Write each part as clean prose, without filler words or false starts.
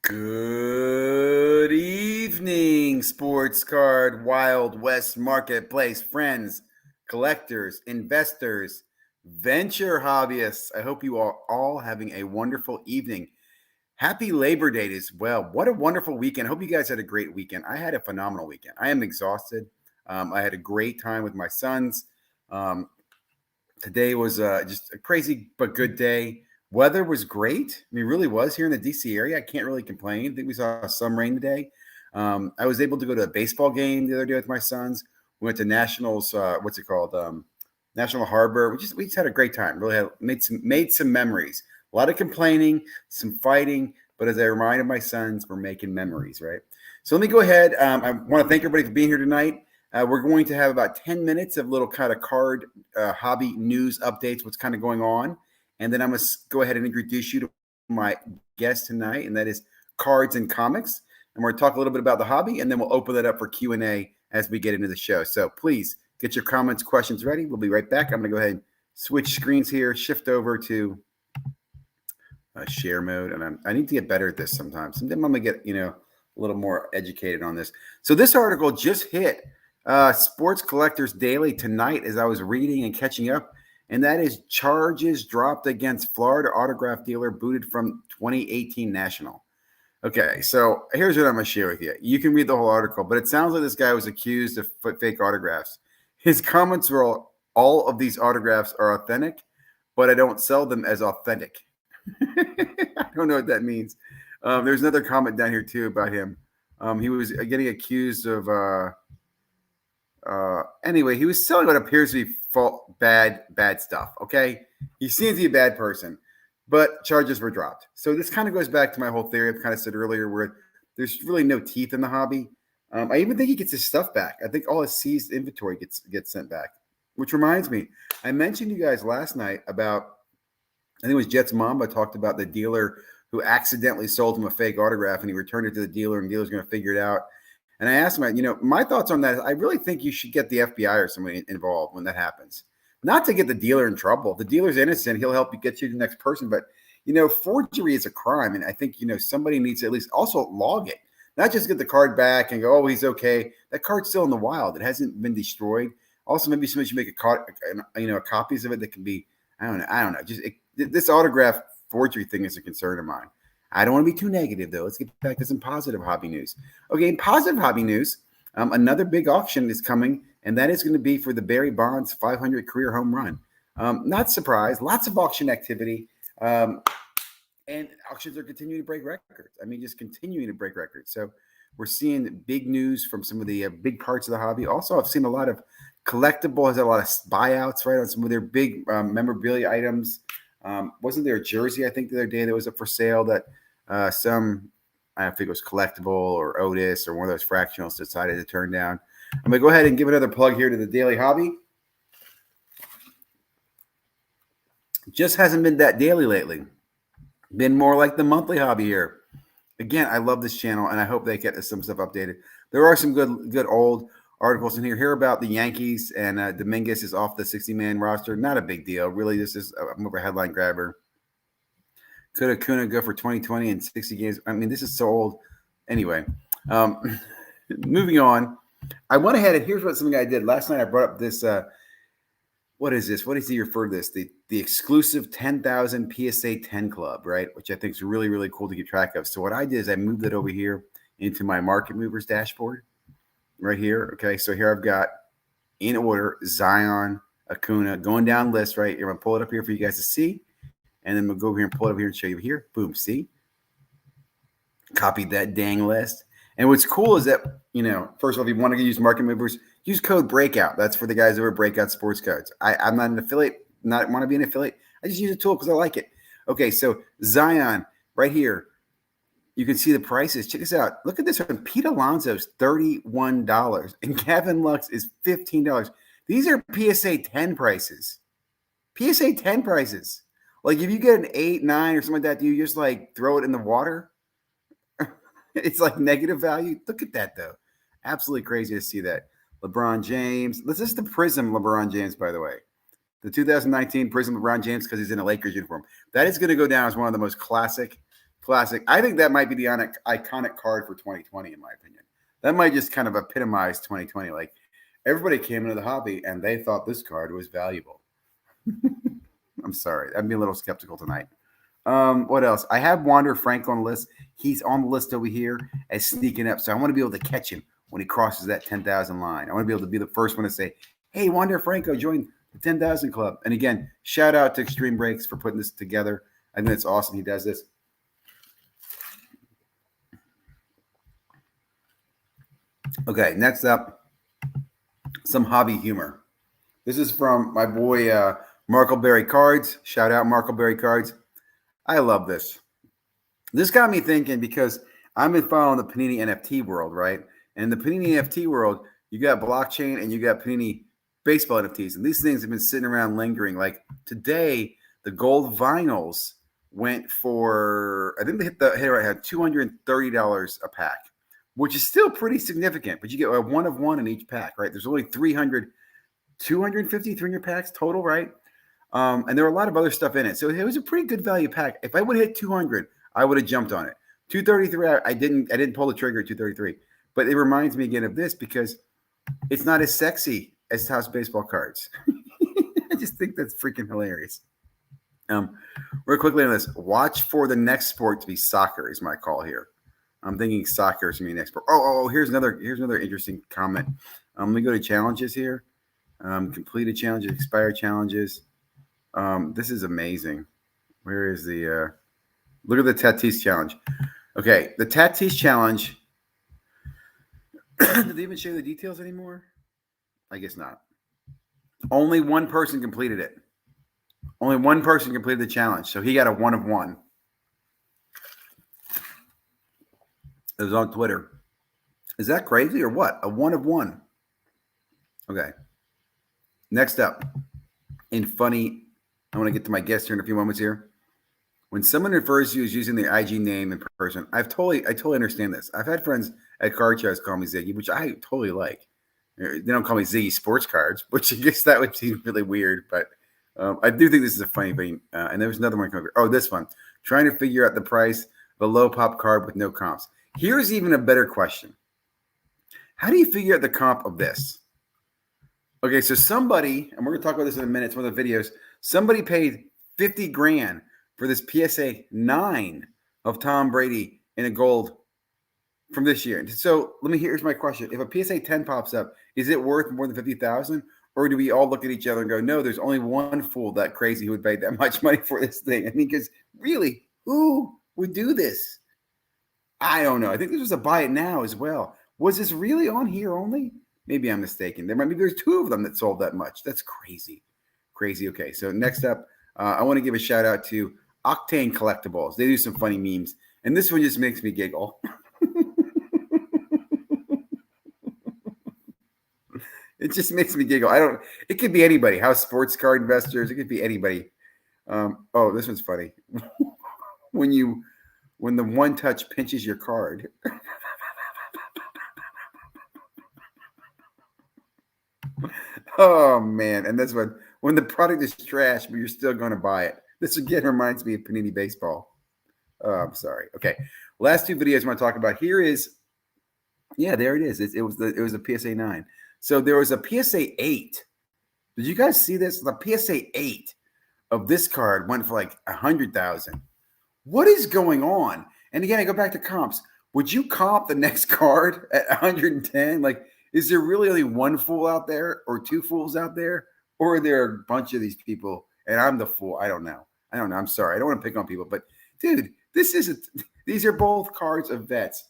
Good evening, sports card, Wild West marketplace friends, collectors, investors, venture hobbyists. I hope you are all having a wonderful evening. Happy Labor Day as well. What a wonderful weekend. I hope you guys had a great weekend. I had a phenomenal weekend. I am exhausted. I had a great time with my sons. Today was just a crazy but good day. Weather was great. I mean, really was here in the DC area. I can't really complain. I think we saw some rain today. I was able to go to a baseball game the other day with my sons. We went to Nationals. What's it called? National Harbor. We just had a great time. Really had made some memories. A lot of complaining, some fighting, but as I reminded my sons, we're making memories, right? So let me go ahead. I want to thank everybody for being here tonight. We're going to have about 10 minutes of little kind of card hobby news updates, what's kind of going on. And then I'm going to go ahead and introduce you to my guest tonight, and that is Cards and Comics. And we're going to talk a little bit about the hobby, and then we'll open it up for Q&A as we get into the show. So please get your comments, questions ready. We'll be right back. I'm going to go ahead and switch screens here, shift over to share mode. And I need to get better at this sometimes. Sometimes I'm going to get, a little more educated on this. So this article just hit Sports Collectors Daily tonight as I was reading and catching up, and that is charges dropped against Florida autograph dealer booted from 2018 National. Okay, so here's what I'm going to share with you. You can read the whole article, but it sounds like this guy was accused of fake autographs. His comments were all of these autographs are authentic, but I don't sell them as authentic. I don't know what that means. There's another comment down here too about him. He was getting accused of anyway, he was selling what appears to be bad stuff. Okay, he seems to be a bad person, but charges were dropped. So this kind of goes back to my whole theory I've kind of said earlier, where there's really no teeth in the hobby. I even think he gets his stuff back. I think all his seized inventory gets sent back. Which reminds me, I mentioned you guys last night about, I think it was Jets Mamba talked about the dealer who accidentally sold him a fake autograph, and he returned it to the dealer, and the dealer's going to figure it out. And I asked him, my thoughts on that is I really think you should get the FBI or somebody involved when that happens. Not to get the dealer in trouble. If the dealer's innocent, he'll help you get you to the next person. But, forgery is a crime. And I think, somebody needs to at least also log it. Not just get the card back and go, oh, he's okay. That card's still in the wild. It hasn't been destroyed. Also, maybe somebody should make copies of it that can be, I don't know. This autograph forgery thing is a concern of mine. I don't want to be too negative, though. Let's get back to some positive hobby news. Okay, in positive hobby news, another big auction is coming, and that is going to be for the Barry Bonds 500 career home run. Not surprised. Lots of auction activity, and auctions are continuing to break records. I mean, just continuing to break records. So we're seeing big news from some of the big parts of the hobby. Also, I've seen a lot of collectible has a lot of buyouts, right, on some of their big memorabilia items. Wasn't there a jersey, I think, the other day that was up for sale that I think it was Collectible or Otis or one of those fractionals decided to turn down. I'm going to go ahead and give another plug here to the Daily Hobby. Just hasn't been that daily lately. Been more like the monthly hobby here. Again, I love this channel, and I hope they get some stuff updated. There are some good old articles in here. Hear about the Yankees, and Dominguez is off the 60-man roster. Not a big deal. Really, this is more of a headline grabber. Could Acuna go for 2020 and 60 games? I mean, this is so old. Anyway, moving on. I went ahead, and here's something I did. Last night I brought up this, what is this? What does he refer to this? The exclusive 10,000 PSA 10 club, right? Which I think is really, really cool to keep track of. So what I did is I moved it over here into my market movers dashboard right here. Okay, so here I've got, in order, Zion, Acuna, going down list, right? I'm going to pull it up here for you guys to see. And then we'll go over here and pull it over here and show you here. Boom, see? Copied that dang list. And what's cool is that, first of all, if you want to use market movers, use code BREAKOUT. That's for the guys that are Breakout Sports Cards. I'm not an affiliate, not want to be an affiliate. I just use a tool because I like it. Okay, so Zion, right here. You can see the prices. Check this out. Look at this one. Pete Alonso's $31, and Gavin Lux is $15. These are PSA 10 prices. PSA 10 prices. Like if you get an 8, 9, or something like that, do you just like throw it in the water? It's like negative value. Look at that, though. Absolutely crazy to see that. LeBron James. This is the Prism LeBron James, by the way. The 2019 Prism LeBron James because he's in a Lakers uniform. That is going to go down as one of the most classic Classic. I think that might be the iconic card for 2020, in my opinion. That might just kind of epitomize 2020. Like everybody came into the hobby and they thought this card was valuable. I'm sorry. I'm being a little skeptical tonight. What else? I have Wander Franco on the list. He's on the list over here as sneaking up. So I want to be able to catch him when he crosses that 10,000 line. I want to be able to be the first one to say, hey, Wander Franco joined the 10,000 club. And again, shout out to Extreme Breaks for putting this together. I think it's awesome he does this. Okay, next up, some hobby humor. This is from my boy Markleberry Cards. Shout out Markleberry Cards. I love this. This got me thinking because I've been following the Panini NFT world, right? And in the Panini NFT world, you got blockchain and you got Panini baseball NFTs. And these things have been sitting around lingering. Like today, the gold vinyls went for, I think they hit right now, $230 a pack, which is still pretty significant. But you get a one of one in each pack, right? There's only 300 packs total, right? And there were a lot of other stuff in it. So it was a pretty good value pack. If I would have hit 200, I would have jumped on it. 233, I didn't pull the trigger at 233. But it reminds me again of this because it's not as sexy as Topps baseball cards. I just think that's freaking hilarious. Real quickly on this, watch for the next sport to be soccer is my call here. I'm thinking soccer is going to be the next sport. Here's another interesting comment. Let me go to challenges here. Completed challenges, expired challenges. This is amazing. Where is the look at the Tatis challenge? Okay, the Tatis challenge. Did they even show the details anymore? I guess not. Only one person completed it. Only one person completed the challenge, so he got a one of one. It was on Twitter. Is that crazy or what? A one of one. Okay. Next up, in funny, I want to get to my guest here in a few moments here. When someone refers to you as using their IG name in person, I totally understand this. I've had friends at card shows call me Ziggy, which I totally like. They don't call me Ziggy Sports Cards, which I guess that would seem really weird, but I do think this is a funny thing. And there was another one. This one. Trying to figure out the price of a low pop card with no comps. Here's even a better question. How do you figure out the comp of this? Okay, so somebody, and we're going to talk about this in a minute, it's one of the videos, somebody paid $50,000 for this PSA 9 of Tom Brady in a gold from this year. So here's my question. If a PSA 10 pops up, is it worth more than $50,000? Or do we all look at each other and go, no, there's only one fool that crazy who would pay that much money for this thing? I mean, because really, who would do this? I don't know. I think this was a buy it now as well. Was this really on here only? Maybe I'm mistaken. There's two of them that sold that much. That's crazy. Crazy. Okay, so next up, I want to give a shout out to Octane Collectibles. They do some funny memes. And this one just makes me giggle. It just makes me giggle. It could be anybody. House sports card investors. It could be anybody. This one's funny. When the one touch pinches your card. Oh man. And this one, when the product is trash, but you're still going to buy it. This again reminds me of Panini Baseball. I'm sorry. Okay. Last two videos I want to talk about here is, there it is. It was a PSA 9. So there was a PSA 8. Did you guys see this? The PSA 8 of this card went for like 100,000. What is going on? And again, I go back to comps. Would you comp the next card at 110? Like, is there really only one fool out there or two fools out there? Or are there a bunch of these people and I'm the fool? I don't know. I'm sorry. I don't want to pick on people, but dude, these are both cards of vets.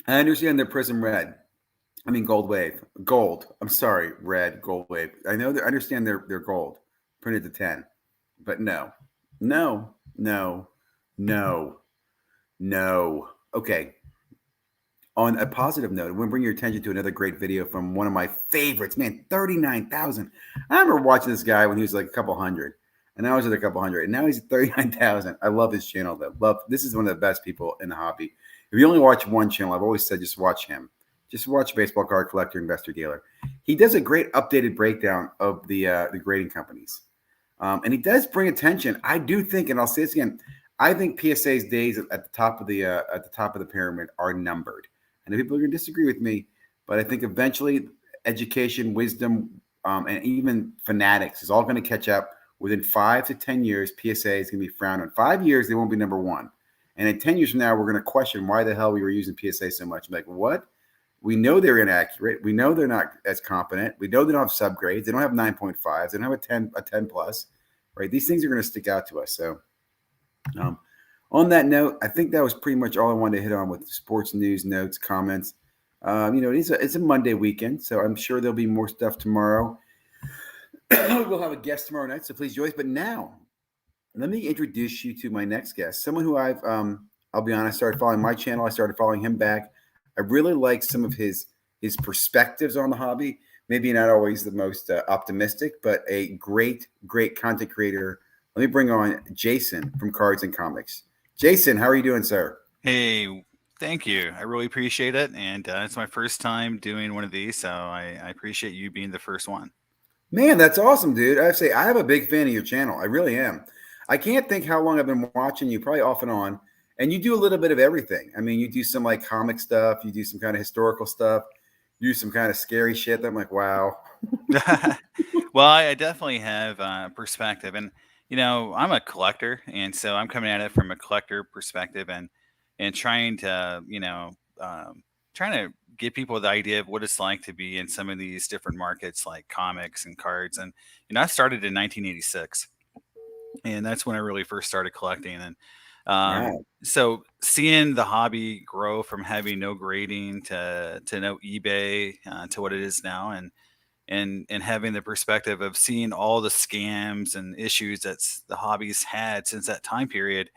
I understand they're Prism Red. I mean Gold Wave. Gold. I'm sorry, Red, Gold Wave. I understand they're gold, printed to 10. But no. Okay. On a positive note, I want to bring your attention to another great video from one of my favorites. Man, 39,000. I remember watching this guy when he was like a couple hundred. And I was at a couple hundred. And now he's at 39,000. I love his channel, though. This is one of the best people in the hobby. If you only watch one channel, I've always said just watch him. Just watch Baseball Card Collector, Investor, Dealer. He does a great updated breakdown of the grading companies. And he does bring attention. I do think, and I'll say this again, I think PSA's days at the top of the pyramid are numbered. And people are going to disagree with me, but I think eventually education, wisdom, and even fanatics is all going to catch up. Within 5 to 10 years, PSA is going to be frowned on. 5 years, they won't be number one. And in 10 years from now, we're going to question why the hell we were using PSA so much. I'm like, what? We know they're inaccurate. We know they're not as competent. We know they don't have subgrades. They don't have 9.5s. They don't have a 10 plus, right? These things are going to stick out to us. So, on that note, I think that was pretty much all I wanted to hit on with sports news, notes, comments. It's a Monday weekend, so I'm sure there'll be more stuff tomorrow. We'll have a guest tomorrow night, so please join us. But now, let me introduce you to my next guest, someone who I'll be honest, started following my channel. I started following him back. I really like some of his perspectives on the hobby. Maybe not always the most optimistic, but a great content creator. Let me bring on Jason from Cards and Comics. Jason, how are you doing, sir? Hey, thank you. I really appreciate it. And it's my first time doing one of these, so I appreciate you being the first one. Man, that's awesome, dude. I have to say, I have a big fan of your channel. I really am. I can't think how long I've been watching you, probably off and on. And you do a little bit of everything. I mean, you do some like comic stuff, you do some kind of historical stuff, you do some kind of scary shit. I'm like, wow. Well, I definitely have perspective. And, I'm a collector. And so I'm coming at it from a collector perspective and trying to, trying to give people the idea of what it's like to be in some of these different markets like comics and cards. And, I started in 1986. And that's when I really first started collecting. And Wow. so seeing the hobby grow from having no grading to no eBay to what it is now, and having the perspective of seeing all the scams and issues that's the hobby's had since that time period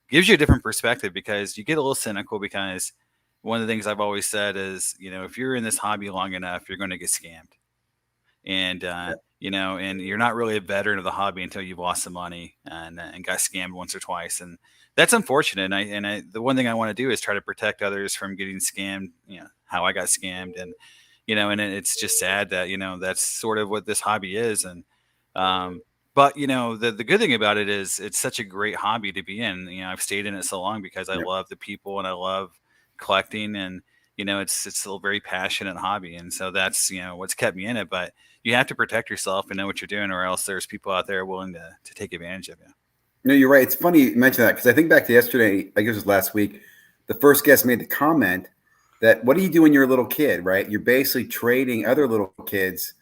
gives you a different perspective, because you get a little cynical, because one of the things I've always said is, if you're in this hobby long enough, you're going to get scammed. And and you're not really a veteran of the hobby until you've lost some money and got scammed once or twice, and that's unfortunate. And the one thing I want to do is try to protect others from getting scammed. How I got scammed, and and it's just sad that that's sort of what this hobby is. And but the good thing about it is it's such a great hobby to be in. I've stayed in it so long because I Yep. love the people and I love collecting, and it's still a very passionate hobby, and so that's what's kept me in it. But you have to protect yourself and know what you're doing, or else there's people out there willing to take advantage of you. No, you're right. It's funny you mention that because I think back to yesterday, I guess it was last week, the first guest made the comment that what do you do when you're a little kid, right? You're basically trading other little kids,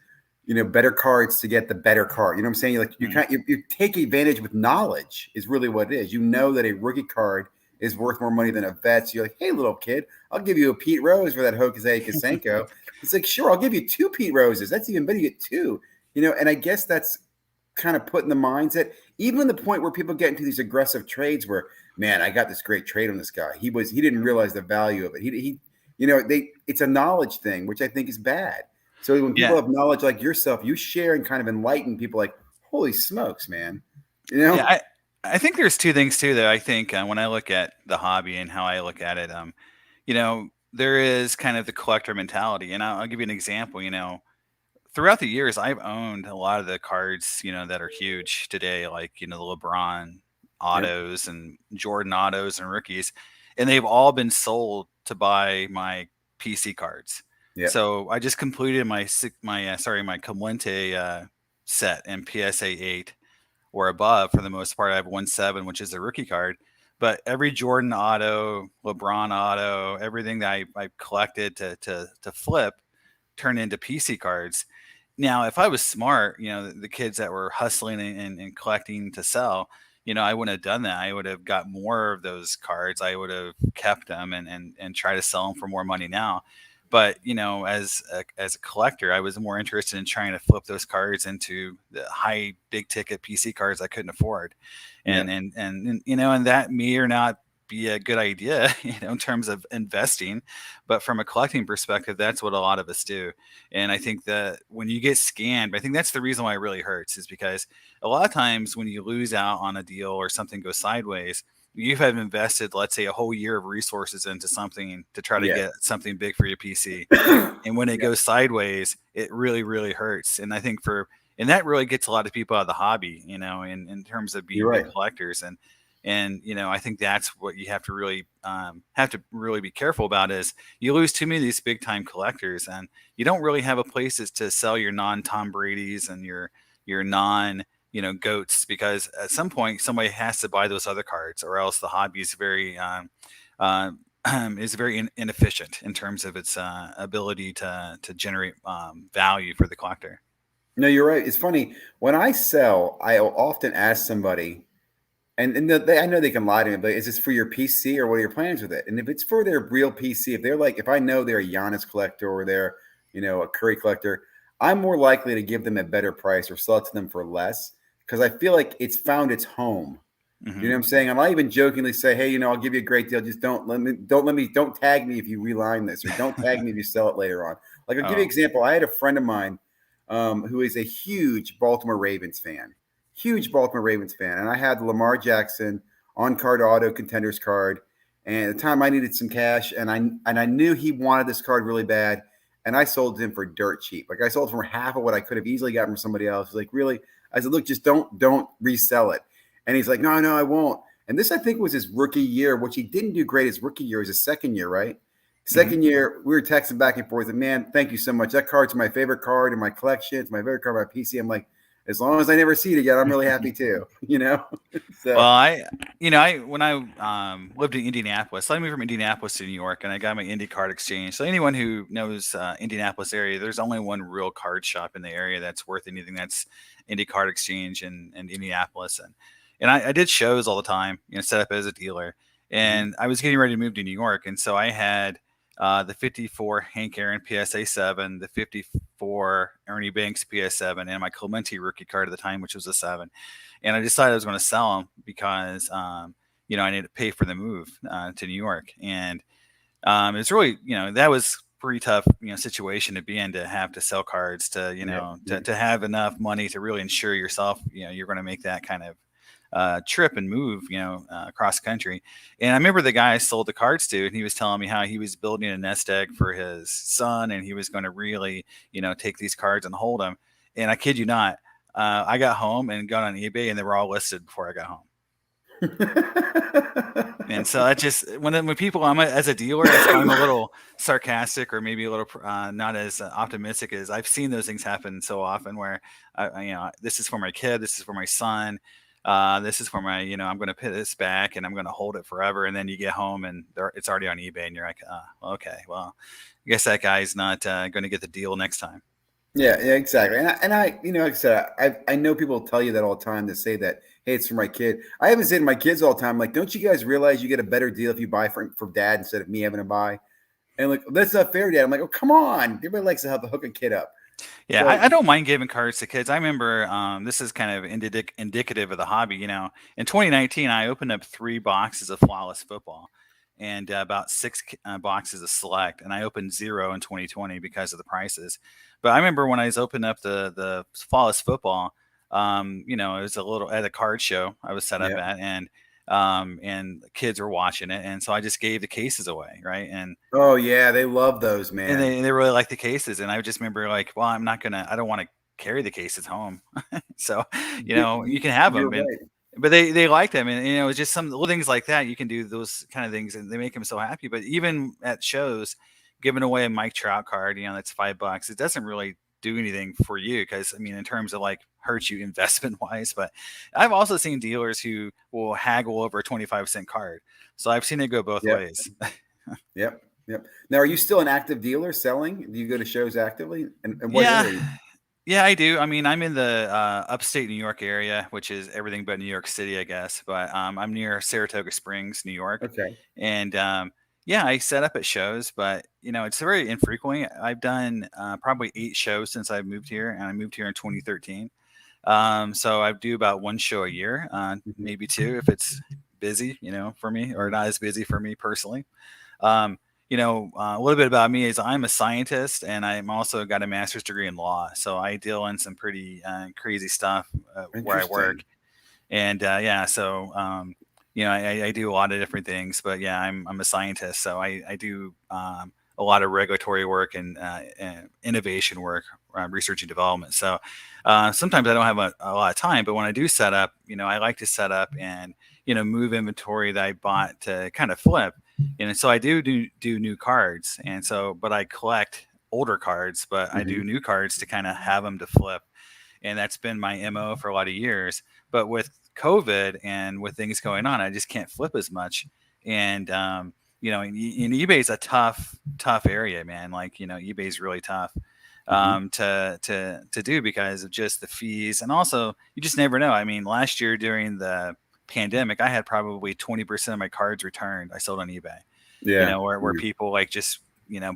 better cards to get the better card. You know what I'm saying? You're like you take advantage with knowledge is really what it is. You know that a rookie card is worth more money than a vet. So you're like, hey, little kid, I'll give you a Pete Rose for that Jose Kasenko. It's like, sure, I'll give you 2 Pete Roses. That's even better. You get 2. And I guess that's kind of put in the mindset, even the point where people get into these aggressive trades where, man, I got this great trade on this guy. He didn't realize the value of it. It's a knowledge thing, which I think is bad. So when people Yeah. have knowledge like yourself, you share and kind of enlighten people like, holy smokes, man. Yeah, I think there's two things too that I think when I look at the hobby and how I look at it. There is kind of the collector mentality, and I'll give you an example. Throughout the years, I've owned a lot of the cards, that are huge today, like, the LeBron Yep. autos and Jordan autos and rookies, and they've all been sold to buy my PC cards. Yep. So I just completed my Clemente set in PSA 8 or above. For the most part, I have 1/7, which is a rookie card. But every Jordan auto, LeBron auto, everything that I collected to flip turned into PC cards. Now, if I was smart, the kids that were hustling and collecting to sell, I wouldn't have done that. I would have got more of those cards. I would have kept them and try to sell them for more money now. But as a collector, I was more interested in trying to flip those cards into the high big ticket PC cards I couldn't afford, and Yep. and that may or not be a good idea, in terms of investing. But from a collecting perspective, that's what a lot of us do. And I think that when you get scammed, I think that's the reason why it really hurts, is because a lot of times when you lose out on a deal or something goes sideways, you have invested, let's say, a whole year of resources into something to try to Yeah. get something big for your PC. And when it Yeah. goes sideways, it really, really hurts. And I think for and that really gets a lot of people out of the hobby, in terms of being You're big right. collectors. And I think that's what you have to really be careful about is you lose too many of these big time collectors, and you don't really have a place to sell your non Tom Brady's and your non goats, because at some point somebody has to buy those other cards, or else the hobby is very uh, is very inefficient in terms of its ability to generate value for the collector. No, you're right. It's funny when I sell, I'll often ask somebody, and I know they can lie to me, but is this for your PC or what are your plans with it? And if it's for their real PC, if they're like, if I know they're a Giannis collector or they're, a Curry collector, I'm more likely to give them a better price or sell it to them for less because I feel like it's found its home. You know Hmm. what I'm saying? I might even jokingly say, "Hey, I'll give you a great deal. Just don't tag me if you reline this, or don't tag me if you sell it later on." Like I'll give you an Oh, example. I had a friend of mine who is a huge Baltimore Ravens fan, and I had the Lamar Jackson on card auto contenders card. And at the time, I needed some cash, and I knew he wanted this card really bad, and I sold it him for dirt cheap. Like I sold it for half of what I could have easily gotten from somebody else. He's like, really? I said, look, just don't resell it. And he's like, no, no, I won't. And this, I think, was his rookie year, which he didn't do great his rookie year. It was his second year, right? hmm. Second year, we were texting back and forth. And man, thank you so much. That card's my favorite card in my collection. It's my favorite card on my PC. I'm like, as long as I never see it again, I'm really happy too. Well, So I when I lived in Indianapolis, I moved from Indianapolis to New York, and I got my Indy card exchange. So anyone who knows Indianapolis area, there's only one real card shop in the area that's worth anything. That's Indy Card Exchange in Indianapolis, and I did shows all the time, set up as a dealer, mhm. and I was getting ready to move to New York, and so I had the 54 Hank Aaron PSA 7, the 54 Ernie Banks PS 7, and my Clemente rookie card at the time, which was a 7. And I decided I was going to sell them because I needed to pay for the move to New York. And it's really, that was pretty tough, situation to be in, to have to sell cards, to Yep, yep. to have enough money to really ensure yourself, you're going to make that kind of trip and move, across country. And I remember the guy I sold the cards to, and he was telling me how he was building a nest egg for his son, and he was going to really, take these cards and hold them. And I kid you not, I got home and got on eBay, and they were all listed before I got home. And so I just when people, as a dealer, that's why I'm a little sarcastic, or maybe a little not as optimistic, as I've seen those things happen so often, where this is for my kid, this is for my son, this is for my, I'm going to pay this back and I'm going to hold it forever, and then you get home and it's already on eBay, and you're like, okay, well, I guess that guy's not going to get the deal next time. Yeah, yeah, exactly. And I, like I said, I know people tell you that all the time. They say that, hey, it's for my kid. I haven't said to my kids all the time, like, don't you guys realize you get a better deal if you buy from dad instead of me having to buy? And like, that's not fair, dad. I'm like, oh, come on. Everybody likes to help hook a kid up. Yeah, So I don't mind giving cards to kids. I remember this is kind of indicative of the hobby. In 2019, I opened up 3 boxes of Flawless Football, and about 6 boxes of Select, and I opened 0 in 2020 because of the prices. But I remember when I was opening up the Flawless Football, it was a little at a card show I was set up yeah. at, and the kids were watching it, and so I just gave the cases away, right? Oh yeah, they love those, And man. they really like the cases, and I just remember like, well, I don't want to carry the cases home, so you can have You're them, and right. but they like them, and it's just some little things like that. You can do those kind of things, and they make them so happy. But even at shows, giving away a Mike Trout card, that's $5, it doesn't really do anything for you, because I mean, in terms of like hurt you investment wise. But I've also seen dealers who will haggle over a 25-cent card, so I've seen it go both Yep. ways. Yep. Yep. Now, are you still an active dealer selling? Do you go to shows actively? And what Yeah. area? Yeah, I do. I mean, I'm in the upstate New York area, which is everything but New York City, I guess. But I'm near Saratoga Springs, New York, Okay. and yeah, I set up at shows, but it's very infrequently. I've done probably 8 shows since I moved here, and I moved here in 2013. So I do about 1 show a year, Mhm. maybe 2 if it's busy, for me, or not as busy for me personally. Um, a little bit about me is I'm a scientist, and I'm also got a master's degree in law. So I deal in some pretty crazy stuff where I work. Interesting. And yeah, so I do a lot of different things. But yeah, I'm a scientist, so I do a lot of regulatory work and innovation work research and development. So sometimes I don't have a lot of time, but when I do set up, I like to set up and move inventory that I bought to kind of flip. And so I do new cards, and so but I collect older cards, but I do Hmm. new cards to kind of have them to flip, and that's been my mo for a lot of years. But with COVID and with things going on, I just can't flip as much. And and eBay's a tough area, man. Like eBay's really tough Hmm. to do because of just the fees, and also you just never know. I mean, last year during the pandemic, I had probably 20% of my cards returned. I sold on eBay, Yeah. where Yeah. people like just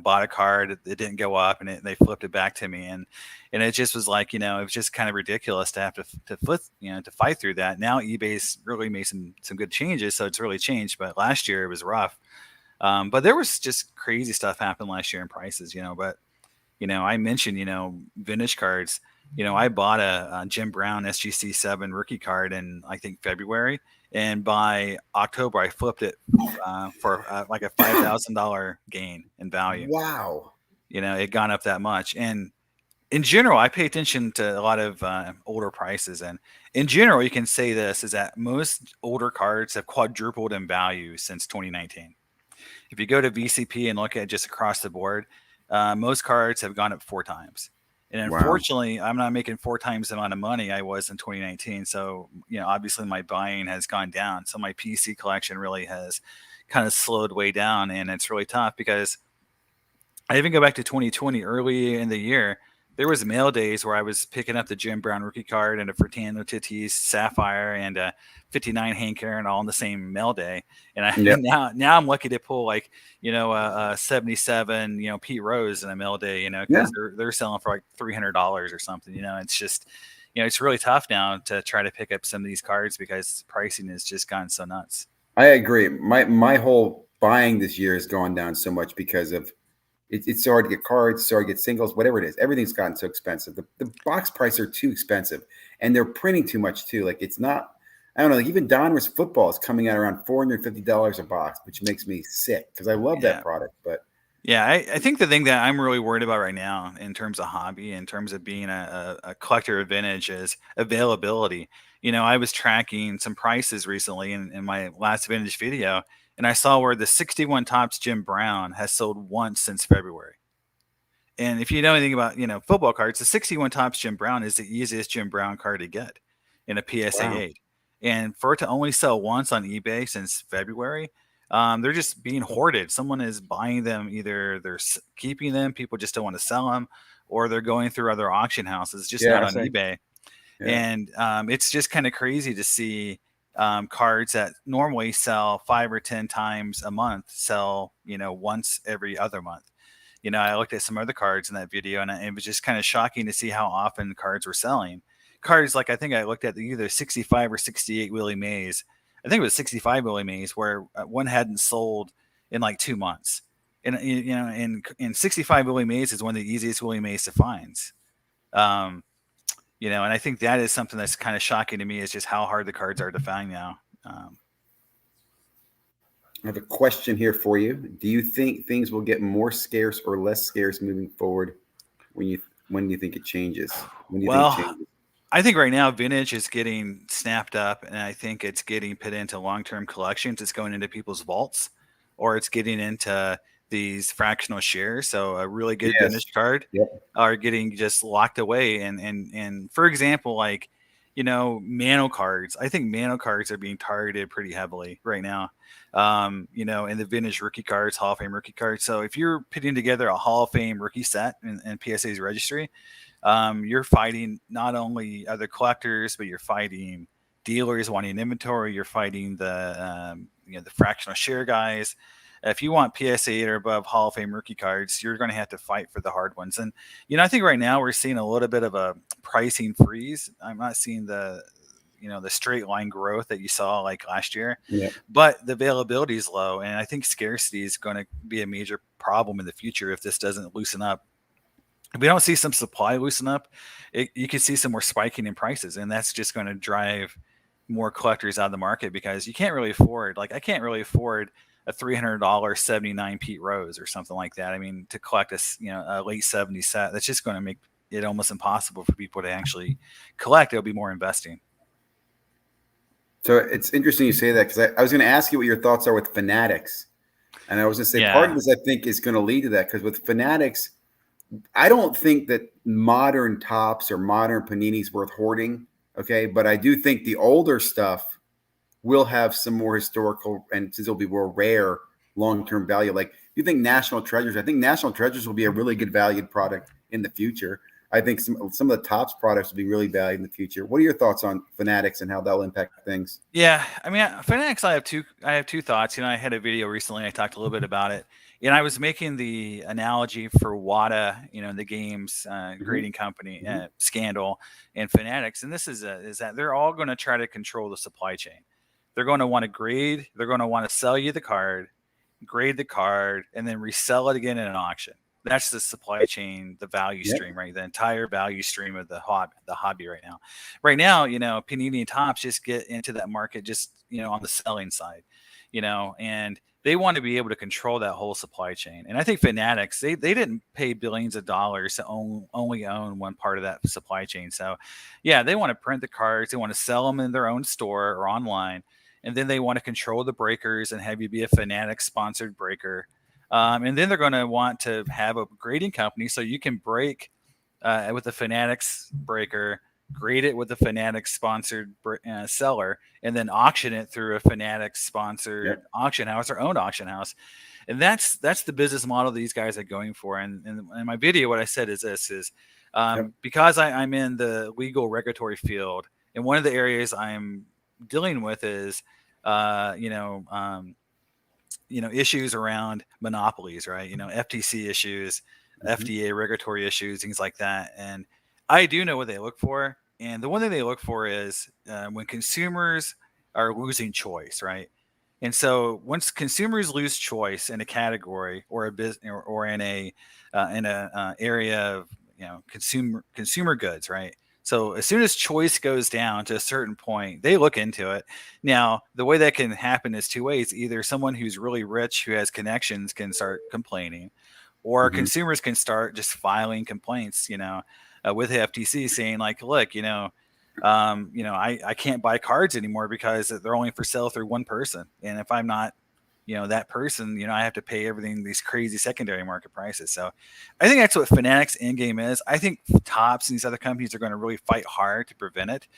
bought a card, it didn't go up, and they flipped it back to me, and it just was like, it was just kind of ridiculous to have to flip, to fight through that. Now eBay's really made some good changes, so it's really changed, but last year it was rough. But there was just crazy stuff happened last year in prices, but I mentioned, vintage cards. I bought a Jim Brown SGC7 rookie card in, I think, February, and by October I flipped it for like a $5,000 gain in value. Wow. It gone up that much, and in general, I pay attention to a lot of older prices, and in general, you can say this is that most older cards have quadrupled in value since 2019. If you go to VCP and look at just across the board, most cards have gone up 4 times. And Wow. unfortunately, I'm not making 4 times the amount of money I was in 2019. So, obviously my buying has gone down. So my PC collection really has kind of slowed way down. And it's really tough because I even go back to 2020, early in the year. There was mail days where I was picking up the Jim Brown rookie card and a Furtado Tatis Sapphire and a 59 Hank Aaron all in the same mail day. And Yep. now I'm lucky to pull like a 77 Pete Rose in a mail day, Yeah. because they're selling for like $300 or something. It's just it's really tough now to try to pick up some of these cards because pricing has just gone so nuts. I agree. My whole buying this year has gone down so much because of it's so hard to get cards, so hard to get singles, whatever it is. Everything's gotten so expensive. The box prices are too expensive, and they're printing too much too. Like it's not. I don't know. Like even Donruss football is coming out around $450 a box, which makes me sick because I love that Yeah. product. But Yeah, I think the thing that I'm really worried about right now in terms of hobby, in terms of being a collector of vintage, is availability. I was tracking some prices recently in my last vintage video, and I saw where the 61 Tops Jim Brown has sold once since February. And if you know anything about football cards, the 61 Tops Jim Brown is the easiest Jim Brown card to get in a PSA wow, 8. And for it to only sell once on eBay since February, they're just being hoarded. Someone is buying them. Either they're keeping them, people just don't want to sell them, or they're going through other auction houses, just yeah, not I on say, eBay. yeah, And it's just kind of crazy to see cards that normally sell 5 or 10 times a month sell once every other month. I looked at some other cards in that video, and it was just kind of shocking to see how often cards were selling. Cards like, I think I looked at either 65 or 68 Willie Mays. I think it was 65 Willie Mays, where one hadn't sold in like 2 months. And and 65 Willie Mays is one of the easiest Willie Mays to find. Um, and I think that is something that's kind of shocking to me, is just how hard the cards are to find now. I have a question here for you. Do you think things will get more scarce or less scarce moving forward? When do you think it changes? When do you think it Well, changes? I think right now vintage is getting snapped up, and I think it's getting put into long-term collections. It's going into people's vaults, or it's getting into these fractional shares. So a really good Yes. vintage card Yep. are getting just locked away. And for example, like Mano cards. I think Mano cards are being targeted pretty heavily right now. In the vintage rookie cards, Hall of Fame rookie cards. So if you're putting together a Hall of Fame rookie set in PSA's registry, you're fighting not only other collectors, but you're fighting dealers wanting inventory. You're fighting the fractional share guys. If you want PSA 8 or above Hall of Fame rookie cards, you're going to have to fight for the hard ones. And I think right now we're seeing a little bit of a pricing freeze. I'm not seeing the straight line growth that you saw like last year, Yep. but the availability is low, and I think scarcity is going to be a major problem in the future if this doesn't loosen up. If we don't see some supply loosen up, you could see some more spiking in prices, and that's just going to drive more collectors out of the market, because you can't really afford, like I can't really afford a $300 79 Pete Rose or something like that. I mean, to collect a late '70s set, that's just going to make it almost impossible for people to actually collect. It'll be more investing. So it's interesting you say that, because I was going to ask you what your thoughts are with Fanatics. And I was going to say part of Yeah. this, I think, is going to lead to that, because with Fanatics, I don't think that modern Tops or modern Panini's worth hoarding. Okay. But I do think the older stuff will have some more historical, and since it'll be more rare, long-term value. Like, you think National Treasures, I think National Treasures will be a really good valued product in the future. I think some of the Tops products will be really valued in the future. What are your thoughts on Fanatics and how that'll impact things? Yeah, I mean, Fanatics. I have two thoughts. I had a video recently. I talked a little bit about it, and I was making the analogy for WADA, the games Mm-hmm. grading company Mm-hmm. scandal, and Fanatics. And this is that they're all going to try to control the supply chain. They're going to want to grade. They're going to want to sell you the card, grade the card, and then resell it again in an auction. That's the supply chain, the value Yep. stream, right? The entire value stream of the hobby right now. Right now, Panini and Topps just get into that market just, on the selling side, and they want to be able to control that whole supply chain. And I think Fanatics, they didn't pay billions of dollars to only own one part of that supply chain. So, yeah, they want to print the cards, they want to sell them in their own store or online, and then they want to control the breakers and have you be a Fanatics sponsored breaker. And then they're going to want to have a grading company so you can break with a Fanatics breaker, grade it with a Fanatics sponsored seller, and then auction it through a Fanatics sponsored Yep. auction house or owned auction house. And that's the business model these guys are going for. And in my video, what I said is this is Yep. because I'm in the legal regulatory field, and one of the areas I'm dealing with is uh, you know um, issues around monopolies, right? FTC issues, Mm-hmm. FDA regulatory issues, things like that. And I do know what they look for. And the one thing they look for is when consumers are losing choice, right? And so once consumers lose choice in a category or a business or in a area of consumer goods, right? So as soon as choice goes down to a certain point, they look into it. Now, the way that can happen is two ways. Either someone who's really rich who has connections can start complaining, or Mm-hmm. consumers can start just filing complaints, with the FTC saying like, look, I can't buy cards anymore because they're only for sale through one person. And if I'm not, that person, I have to pay everything these crazy secondary market prices. So I think that's what Fanatics Endgame is. I think Tops and these other companies are going to really fight hard to prevent it.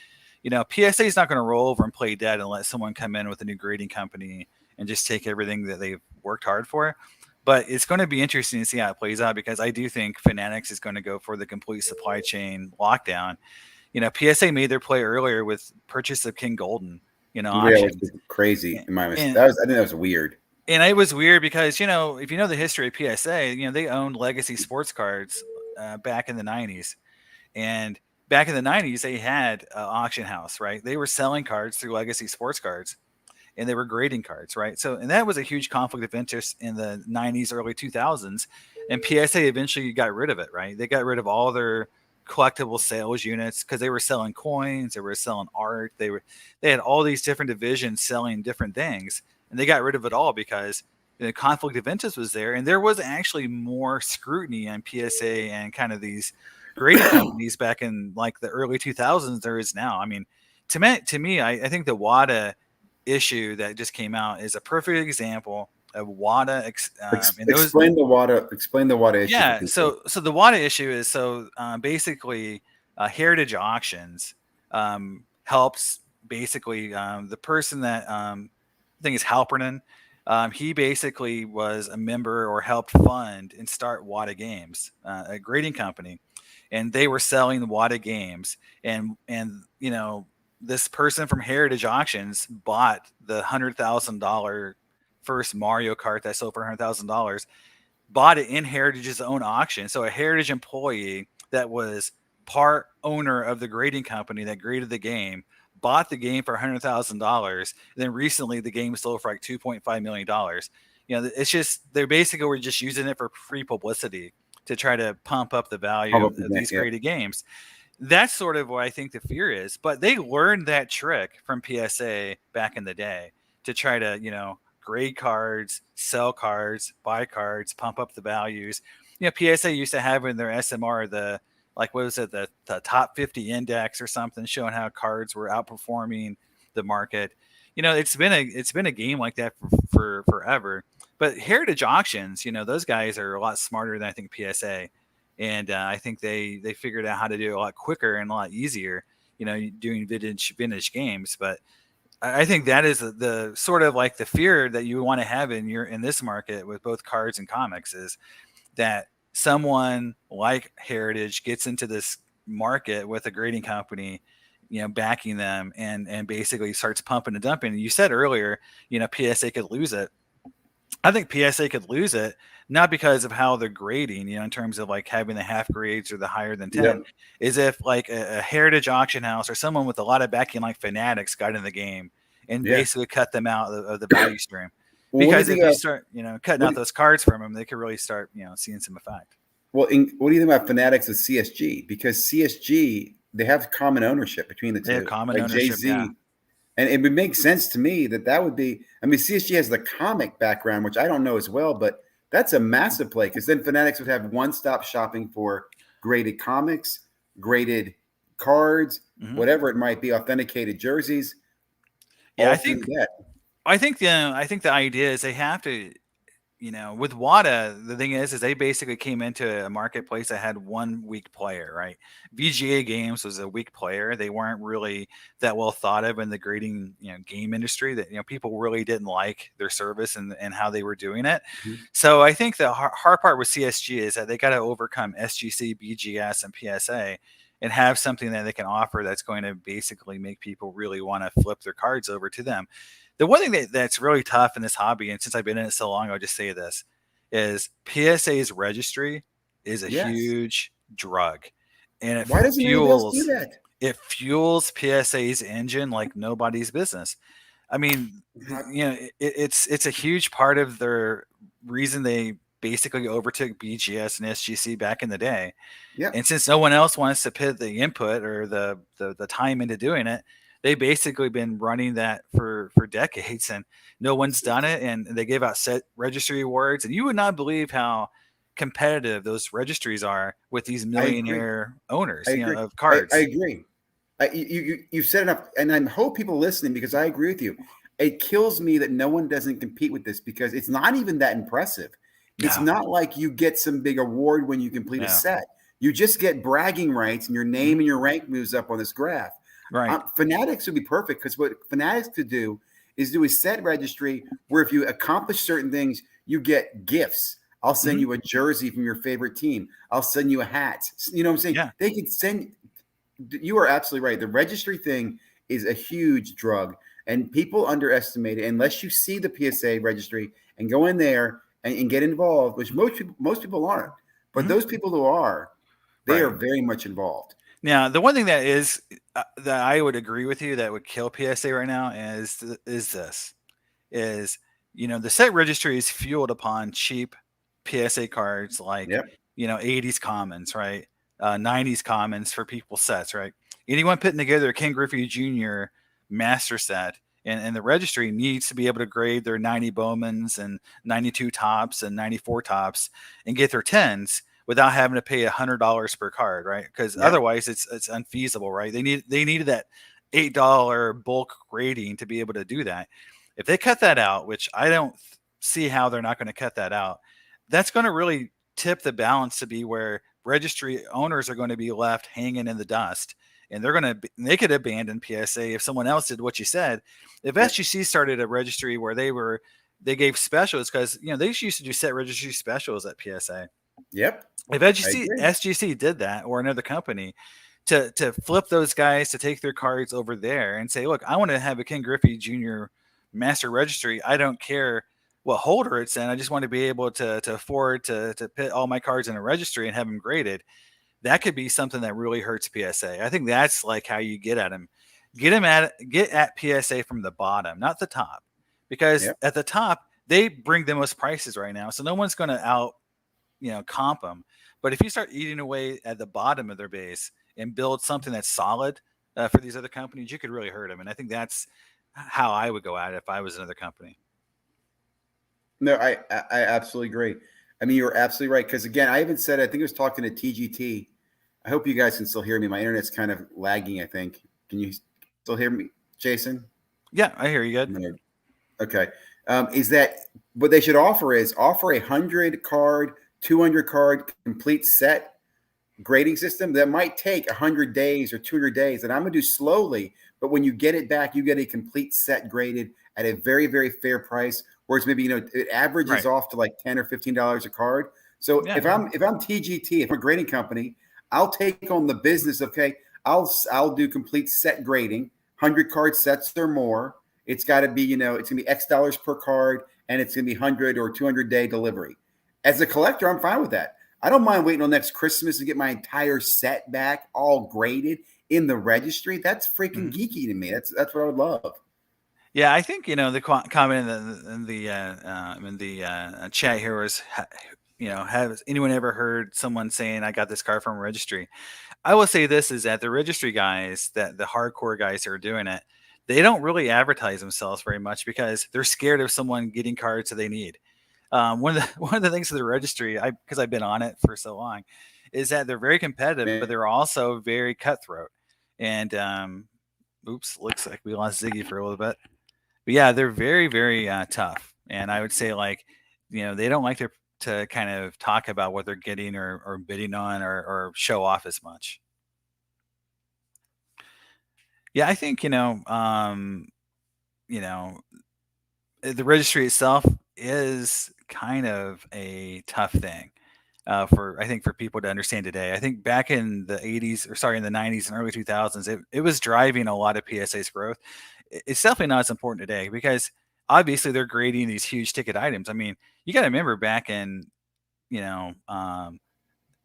PSA is not going to roll over and play dead and let someone come in with a new grading company and just take everything that they've worked hard for. But it's going to be interesting to see how it plays out, because I do think Fanatics is going to go for the complete supply chain lockdown. PSA made their play earlier with purchase of King Golden, Yeah, which auctions. is crazy And, in my mind. and I think that was weird. and it was weird because if you know the history of PSA, they owned legacy sports cards back in the '90s, and back in the '90s they had an auction house, right? They were selling cards through legacy sports cards, and they were grading cards, right? So, and that was a huge conflict of interest in the '90s, early 2000s, and PSA eventually got rid of it, right? They got rid of all their collectible sales units because they were selling coins, they were selling art, they had all these different divisions selling different things, and they got rid of it all because the conflict of interest was there, and there was actually more scrutiny on PSA and kind of these grading companies back in like the early 2000s there is now. I mean, to me, I think the WADA issue that just came out is a perfect example of WADA. And those, Explain the water. Explain the water issue for yeah. people. So the WADA issue is basically Heritage Auctions helps basically the person that I think is Halpernon. He basically was a member or helped fund and start WADA Games, a grading company, and they were selling the WADA games, and this person from Heritage Auctions bought the $100,000 first Mario Kart that sold for $100,000, bought it in Heritage's own auction. So a Heritage employee that was part owner of the grading company that graded the game bought the game for $100,000. Then recently the game sold for like $2.5 million. It's just they basically were just using it for free publicity to try to pump up the value How of, about of these yeah. graded games. That's sort of what I think the fear is. But they learned that trick from PSA back in the day to try to, grade cards, sell cards, buy cards, pump up the values. PSA used to have in their SMR like what was it, the top 50 index or something, showing how cards were outperforming the market. It's been a game like that for forever. But Heritage Auctions, those guys are a lot smarter than I think PSA, and I think they figured out how to do it a lot quicker and a lot easier. Doing vintage games, but I think that is the sort of like the fear that you want to have in this market with both cards and comics is that someone like Heritage gets into this market with a grading company, backing them and basically starts pumping and dumping. And you said earlier, PSA could lose it. I think PSA could lose it, not because of how they're grading, in terms of like having the half grades or the higher than 10, Yep. is if like a heritage auction house or someone with a lot of backing like Fanatics got in the game and Yeah. basically cut them out of the value stream. Well, what do you Because think if you about start, cutting what? out those cards from them, they could really start, seeing some effect. What do you think about Fanatics with CSG? Because CSG, they have common ownership between the They have two, common like Jay ownership, yeah. Z, and it would make sense to me that would be. I mean, CSG has the comic background, which I don't know as well, but that's a massive play because then Fanatics would have one-stop shopping for graded comics, graded cards, Hmm. whatever it might be, authenticated jerseys, Yeah, all I through think that. I think the idea is they have to, with WADA, the thing is they basically came into a marketplace that had one weak player, right? VGA Games was a weak player. They weren't really that well thought of in the grading, game industry. That people really didn't like their service and how they were doing it. Mhm. So I think the hard part with CSG is that they got to overcome SGC, BGS, and PSA. And have something that they can offer that's going to basically make people really want to flip their cards over to them. The one thing that's really tough in this hobby, and since I've been in it so long, I'll just say this, is PSA's registry is a Yes. huge drug. And it Why doesn't anybody else do fuels that? it fuels PSA's engine like nobody's business. I mean, it's a huge part of their reason they basically overtook BGS and SGC back in the day. Yeah. And since no one else wants to put the input or the time into doing it, they basically been running that for decades, and no one's done it. And they gave out set registry awards, and you would not believe how competitive those registries are with these I agree. millionaire owners, I agree. of I cards. agree. You've said enough, and I hope people listening because I agree with you. It kills me that no one doesn't compete with this because it's not even that impressive. It's No, not like you get some big award when you complete a no, set. You just get bragging rights, and your name hmm and your rank moves up on this graph. right, Fanatics would be perfect because what Fanatics could do is do a set registry where if you accomplish certain things, you get gifts. I'll send hmm you a jersey from your favorite team. I'll send you a hat. You know what I'm saying? yeah, They could send. You are absolutely right. The registry thing is a huge drug, and people underestimate it unless you see the PSA registry and go in there and get involved, which most people aren't. But hmm those people who are, they are right. very much involved. Now, the one thing that is that I would agree with you that would kill PSA right now is this is the set registry is fueled upon cheap PSA cards like Yep. 80s commons, right? 90s commons for people's sets, right? Anyone putting together a Ken Griffey Jr. master set and the registry needs to be able to grade their 90 Bowmans and 92 tops and 94 tops and get their 10s without having to pay $100 per card, right? Because Yep. otherwise it's unfeasible, right? They needed that $8 bulk grading to be able to do that. If they cut that out, which I don't see how they're not going to cut that out, that's going to really tip the balance to be where registry owners are going to be left hanging in the dust. And they could abandon PSA if someone else did what you said. If Yep. SGC started a registry where they gave specials because they used to do set registry specials at PSA. Yep. If I agree. SGC did that or another company to flip those guys to take their cards over there and say, look, I want to have a Ken Griffey Jr. master registry. I don't care what holder it's in. I just want to be able to afford to put all my cards in a registry and have them graded. That could be something that really hurts PSA. I think that's like how you get at them. Get at PSA from the bottom, not the top, because Yep. at the top they bring the most prices right now, so no one's going to out comp them. But if you start eating away at the bottom of their base and build something that's solid for these other companies, you could really hurt them. And I think that's how I would go at it if I was another company. No, I absolutely agree. I mean, you're absolutely right. Because again, I even said, I think I was talking to TGT I hope you guys can still hear me. My internet's kind of lagging, I think. Can you still hear me, Jason? Yeah, I hear you good. Okay. Is that what they should offer is offer 100 card, 200 card complete set grading system that might take 100 days or 200 days. And I'm going to do slowly, but when you get it back, you get a complete set graded at a very, very fair price. Whereas maybe, it averages Right. off to like $10 or $15 a card. So Yeah. if I'm TGT, if I'm a grading company, I'll take on the business. Okay. I'll do complete set grading, 100 card sets or more. It's got to be, it's gonna be X dollars per card, and it's gonna be 100 or 200 day delivery. As a collector, I'm fine with that. I don't mind waiting on next Christmas to get my entire set back, all graded in the registry. That's freaking Mhm. geeky to me. That's what I would love. Yeah, I think the comment in the chat here was, has anyone ever heard someone saying, "I got this car from a registry"? I will say this is that the registry guys, that the hardcore guys who are doing it, they don't really advertise themselves very much because they're scared of someone getting cards that they need. One of the one of the things of the registry, because I've been on it for so long, is that they're very competitive, but Man. they're also very cutthroat. And oops, looks like we lost Ziggy for a little bit. But yeah, they're very, very tough. And I would say, like, they don't like to kind of talk about what they're getting or bidding on or show off as much. Yeah, I think you know the registry itself is kind of a tough thing for, I think, for people to understand today. I think back in the 80s, or sorry, in the 90s and early 2000s, it was driving a lot of PSA's growth. It's definitely not as important today because obviously they're grading these huge ticket items. I mean, you got to remember back in, you know,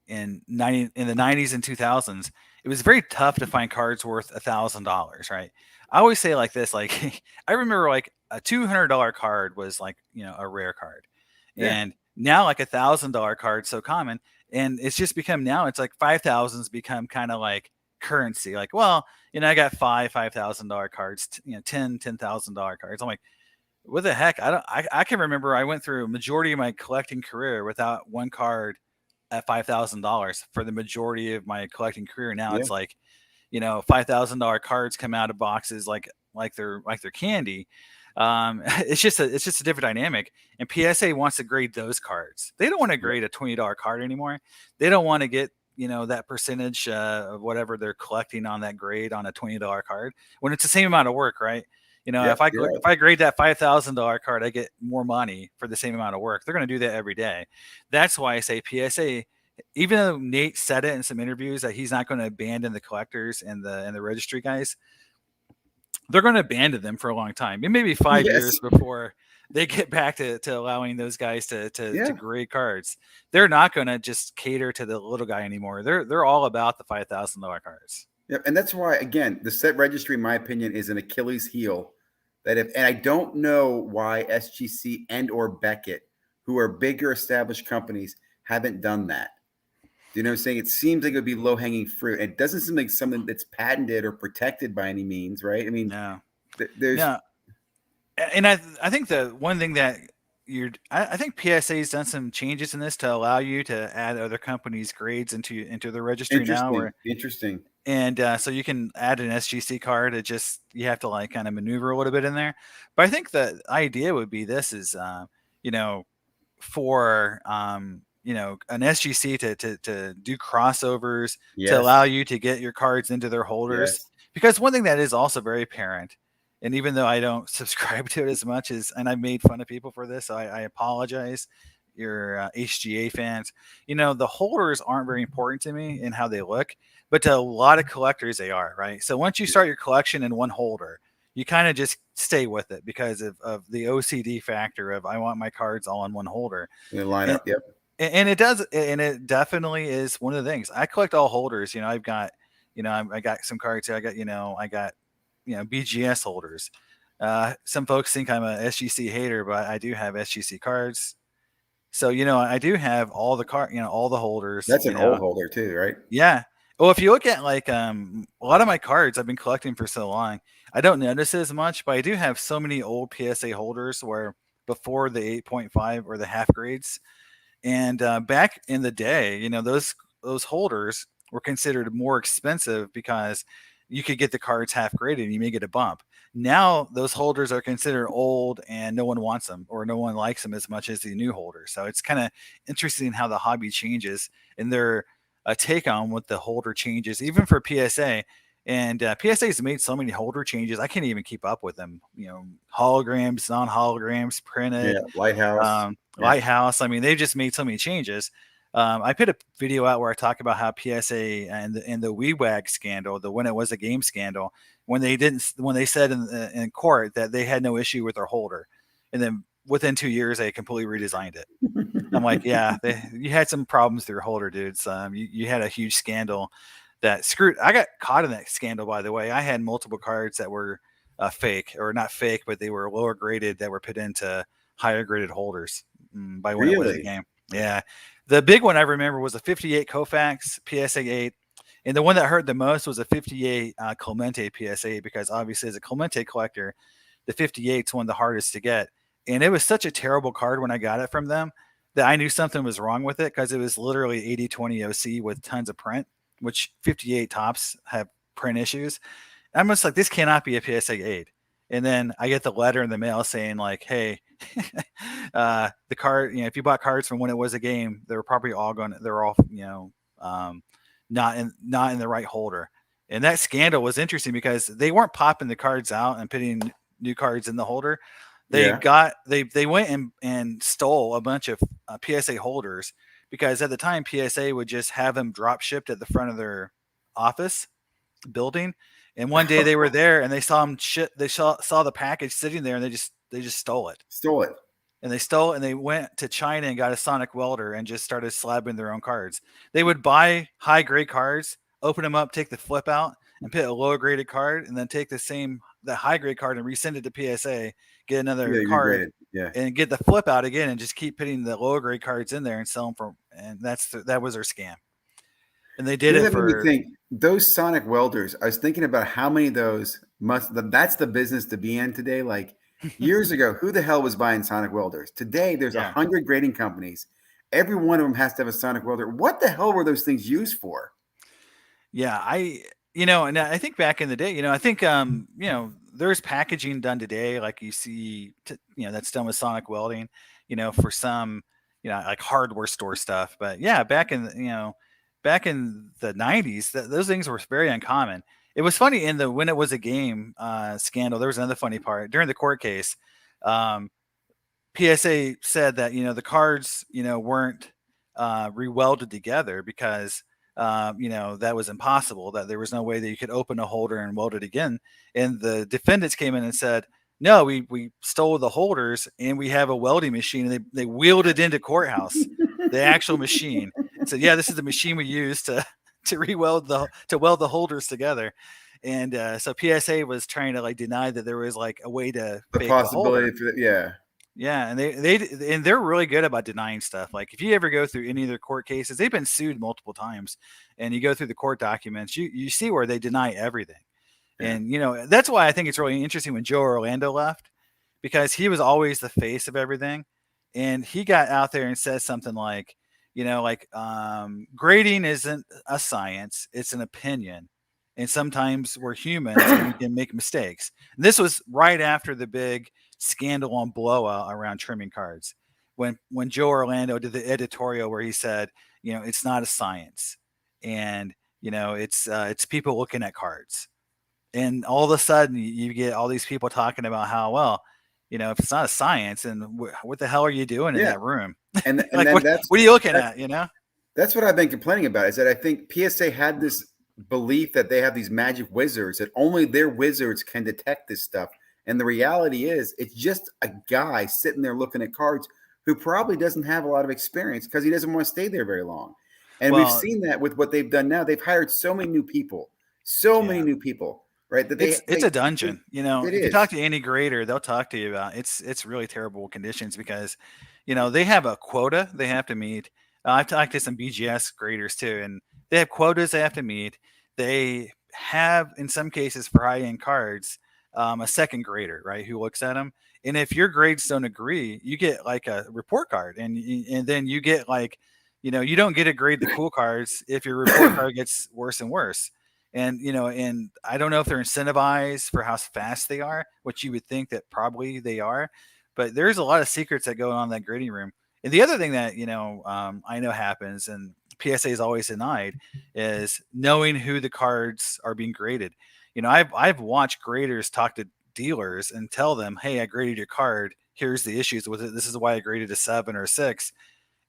in the 90s and 2000s, it was very tough to find cards worth $1,000, right? I always say like this, like I remember like a $200 card was like, a rare card. Yeah. And now like $1,000 card's so common, and it's just become, now it's like 5,000's become kind of like currency. Like, well, I got $5,000 cards, 10,000 cards. I'm like, what the heck? I can remember I went through a majority of my collecting career without one card at $5,000 for the majority of my collecting career. Now Yeah. it's like, $5,000 cards come out of boxes like they're candy. It's just a different dynamic. And PSA wants to grade those cards. They don't want to Yeah. grade a $20 card anymore. They don't want to get that percentage of whatever they're collecting on that grade on a $20 card when it's the same amount of work, right? If Yep. I You're right. if I grade that $5,000 card, I get more money for the same amount of work. They're going to do that every day. That's why I say PSA. Even though Nate said it in some interviews that he's not going to abandon the collectors and the registry guys, they're going to abandon them for a long time. It may be 5 years Yes. before they get back to allowing those guys to Yeah. grade cards. They're not going to just cater to the little guy anymore. They're all about the $5,000 cards. Yep. And that's why, again, the set registry, in my opinion, is an Achilles heel. And I don't know why SGC and or Beckett, who are bigger established companies, haven't done that. You know what I'm saying? It seems like it would be low hanging fruit. It doesn't seem like something that's patented or protected by any means, right? I mean, No, there's no, and I think the one thing that I think PSA's done some changes in this to allow you to add other companies' grades into the registry now, interesting, where interesting. and so you can add an SGC card. It just, you have to like kind of maneuver a little bit in there. But I think the idea would be this is, you know, for an SGC to do crossovers, to Yes, allow you to get your cards into their holders. yes. Because one thing that is also very apparent, and even though I don't subscribe to it as much as, and I made fun of people for this, so I apologize. Your HGA fans, the holders aren't very important to me in how they look, but to a lot of collectors they are, right? So once you start your collection in one holder, you kind of just stay with it because of the OCD factor of, I want my cards all in one holder. The lineup. And Yep. and it does, and it definitely is one of the things. I collect all holders. I've got, I got some cards here. I got BGS holders. Some folks think I'm a SGC hater, but I do have SGC cards. So, I do have all the all the holders, That's an old holder too, right? yeah. Well, if you look at like a lot of my cards I've been collecting for so long, I don't notice it as much, but I do have so many old PSA holders where before the 8.5 or the half grades. And back in the day, those holders were considered more expensive because you could get the cards half graded and you may get a bump. Now those holders are considered old and no one wants them or no one likes them as much as the new holders. So it's kind of interesting how the hobby changes and their take on what the holder changes, even for PSA. And PSA has made so many holder changes, I can't even keep up with them. Holograms, non-holograms, Yeah, printed, Lighthouse. Yeah. Lighthouse. I mean, they've just made so many changes. I put a video out where I talk about how PSA and the WeWag scandal, the when it was a game scandal, when they said in court that they had no issue with their holder, and then within 2 years they completely redesigned it. I'm like, yeah, you had some problems with your holder, dudes. You had a huge scandal that screwed. I got caught in that scandal, by the way. I had multiple cards that were fake, or not fake, but they were lower graded that were put into higher graded holders by when it was a Really? game. Yeah. The big one I remember was a 58 Koufax PSA 8. And the one that hurt the most was a 58 Clemente PSA 8, because obviously as a Clemente collector, the 58 is one of the hardest to get. And it was such a terrible card when I got it from them that I knew something was wrong with it, because it was literally 80/20 OC with tons of print, which 58 tops have print issues. I'm just like, this cannot be a PSA 8. And then I get the letter in the mail saying like, hey, the card, if you bought cards from when it was a game, they were probably all they're all, not in the right holder. And that scandal was interesting because they weren't popping the cards out and putting new cards in the holder. Yeah. They went and stole a bunch of PSA holders, because at the time PSA would just have them drop shipped at the front of their office building. And one day they were there and they saw them they saw the package sitting there, and they just stole it. Stole it. And they went to China and got a sonic welder and just started slabbing their own cards. They would buy high grade cards, open them up, take the flip out, and put a lower graded card, and then take the high grade card and resend it to PSA, get another card, and get the flip out again, and just keep putting the lower grade cards in there and sell them for. And that was their scam. And they did it for. Made me think, those sonic welders. I was thinking about how many of those that's the business to be in today. Like years ago, who the hell was buying sonic welders? Today, there's 100 grading companies. Every one of them has to have a sonic welder. What the hell were those things used for? Yeah, and I think back in the day, I think, there's packaging done today, like you see, that's done with sonic welding, for some, like hardware store stuff. But yeah, back in the 90s, those things were very uncommon. It was funny when it was a game scandal. There was another funny part during the court case. PSA said that, the cards, weren't rewelded together because, that was impossible, that there was no way that you could open a holder and weld it again. And the defendants came in and said, no, we stole the holders and we have a welding machine. And they wheeled it into courthouse, the actual machine. And said, yeah, this is the machine we use to weld the holders together. And so PSA was trying to deny that there was a way to fake possibility the holder. Yeah. Yeah, and they're really good about denying stuff. Like if you ever go through any of their court cases, they've been sued multiple times, and you go through the court documents, you see where they deny everything. Yeah. And that's why I think it's really interesting when Joe Orlando left, because he was always the face of everything, and he got out there and said something like, grading isn't a science, it's an opinion. And sometimes we're humans and we can make mistakes. And this was right after the big scandal on blowout around trimming cards. When Joe Orlando did the editorial where he said, it's not a science, and it's people looking at cards. And all of a sudden you get all these people talking about how, well, if it's not a science, and what the hell are you doing in that room? And what are you looking at? That's what I've been complaining about, is that I think PSA had this belief that they have these magic wizards, that only their wizards can detect this stuff. And the reality is, it's just a guy sitting there looking at cards who probably doesn't have a lot of experience because he doesn't want to stay there very long. And we've seen that with what they've done now. They've hired so many new people, right? That it's a dungeon. If you talk to any grader, they'll talk to you about it's really terrible conditions, because they have a quota they have to meet. I've talked to some BGS graders too, and they have quotas they have to meet. They have, in some cases for high-end cards, a second grader, right, who looks at them. And if your grades don't agree, you get a report card, and then you get You don't get to grade the cool cards if your report card gets worse and worse. And I don't know if they're incentivized for how fast they are, which you would think that probably they are, but there's a lot of secrets that go on in that grading room. And the other thing that I know happens, and PSA is always denied, is knowing who the cards are being graded. I've watched graders talk to dealers and tell them, "Hey, I graded your card. Here's the issues with it. This is why I graded a 7 or a 6."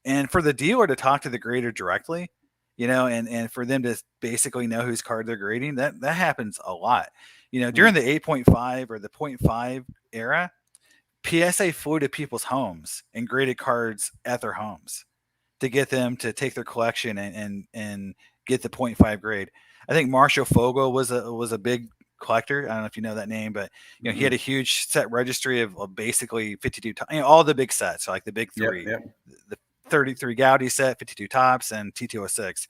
And for the dealer to talk to the grader directly, and for them to basically know whose card they're grading, that happens a lot. During the 8.5 or the point 0.5 era, PSA flew to people's homes and graded cards at their homes to get them to take their collection and get the 0.5 grade. I think Marshall Fogel was a big collector. I don't know if you know that name, but he had a huge set registry of basically 52 all the big sets, so like the big three, the 33 Gaudi set, 52 tops, and T206.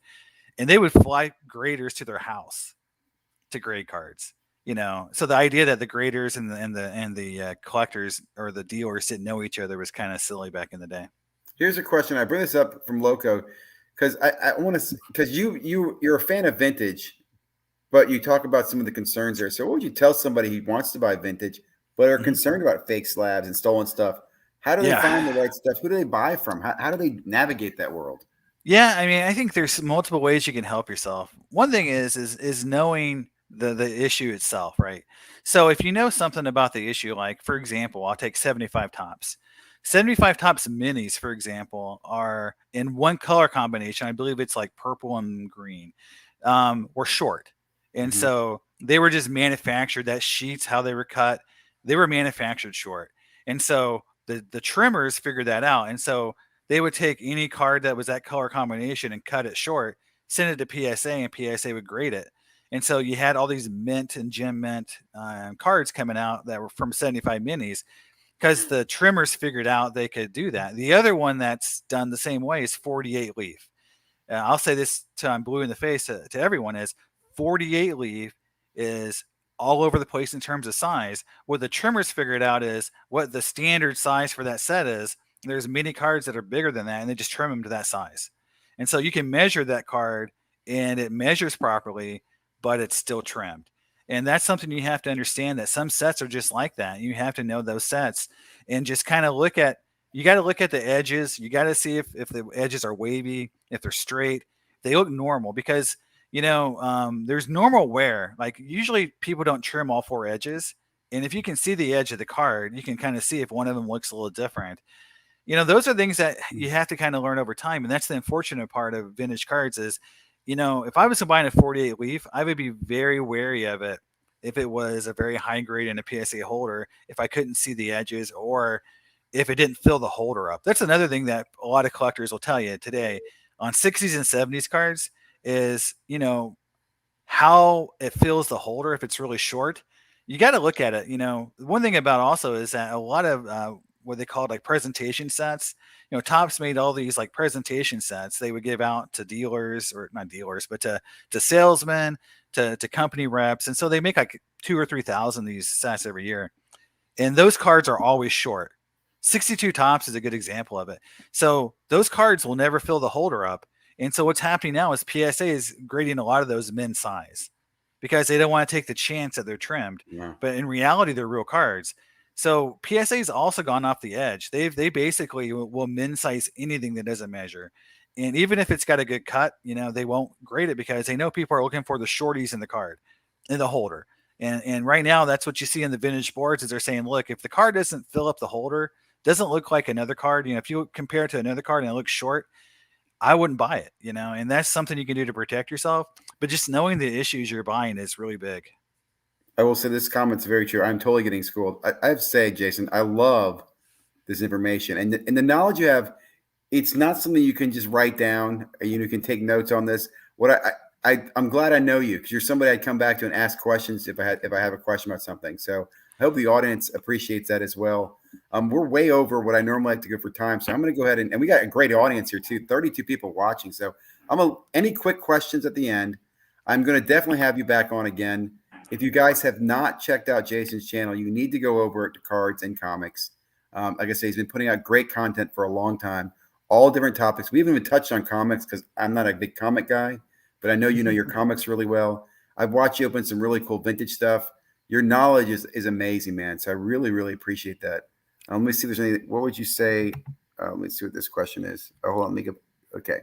And they would fly graders to their house to grade cards. So the idea that the graders and the collectors or the dealers didn't know each other was kind of silly back in the day. Here's a question. I bring this up from Loco because I want to, because you're a fan of vintage, but you talk about some of the concerns there. So what would you tell somebody who wants to buy vintage but are concerned about fake slabs and stolen stuff? How do they find the right stuff? Who do they buy from? How do they navigate that world? Yeah, I mean, I think there's multiple ways you can help yourself. One thing is knowing the issue itself, right? So if you know something about the issue, like for example, I'll take 75 tops. 75 tops minis, for example, are in one color combination. I believe it's like purple and green. Were short, and so they were just manufactured. That sheets, how they were cut, they were manufactured short, and so the trimmers figured that out, and so they would take any card that was that color combination and cut it short, send it to PSA, and PSA would grade it. And so you had all these mint and gem mint cards coming out that were from 75 minis because the trimmers figured out they could do that. The other one that's done the same way is 48 leaf. I'll say this till I'm blue in the face to everyone, is 48 leaf is all over the place in terms of size. What the trimmers figured out is what the standard size for that set is. There's many cards that are bigger than that, and they just trim them to that size. And so you can measure that card, and it measures properly, but it's still trimmed. And that's something you have to understand, that some sets are just like that. You have to know those sets and just kind of you got to look at the edges. You got to see if the edges are wavy, if they're straight, they look normal, because there's normal wear. Like usually people don't trim all 4 edges. And if you can see the edge of the card, you can kind of see if one of them looks a little different. Those are things that you have to kind of learn over time. And that's the unfortunate part of vintage cards is, if I was buying a 48 leaf, I would be very wary of it if it was a very high grade and a PSA holder, if I couldn't see the edges or if it didn't fill the holder up. That's another thing that a lot of collectors will tell you today on 60s and 70s cards is, how it fills the holder if it's really short. You got to look at it. One thing about also is that a lot of what they called like presentation sets. Topps made all these like presentation sets they would give out to dealers, or not dealers, but to salesmen, to company reps. And so they make like 2,000 or 3,000 these sets every year. And those cards are always short. 62 tops is a good example of it. So those cards will never fill the holder up. And so what's happening now is PSA is grading a lot of those min size because they don't want to take the chance that they're trimmed. Yeah. But in reality, they're real cards. So PSA's also gone off the edge. They basically will min size anything that doesn't measure. And even if it's got a good cut, they won't grade it because they know people are looking for the shorties in the card, in the holder. And right now, that's what you see in the vintage boards is they're saying, look, if the card doesn't fill up the holder, doesn't look like another card, if you compare it to another card and it looks short, I wouldn't buy it, and that's something you can do to protect yourself. But just knowing the issues you're buying is really big. I will say this comment's very true. I'm totally getting schooled. I have to say, Jason, I love this information. And the knowledge you have, it's not something you can just write down. You can take notes on this. What I'm glad I know you because you're somebody I'd come back to and ask questions if I have a question about something. So I hope the audience appreciates that as well. We're way over what I normally like to go for time. So I'm going to go ahead and we got a great audience here too, 32 people watching. So any quick questions at the end, I'm going to definitely have you back on again. If you guys have not checked out Jason's channel, you need to go over to Cards and Comics. Like I say, he's been putting out great content for a long time. all different topics. We haven't even touched on comics because I'm not a big comic guy, but I know you know your comics really well. I've watched you open some really cool vintage stuff. Your knowledge is amazing, man. So I really, really appreciate that. Let me see if there's any. What would you say? Let me see what this question is. Oh, hold on. Let me go. Okay.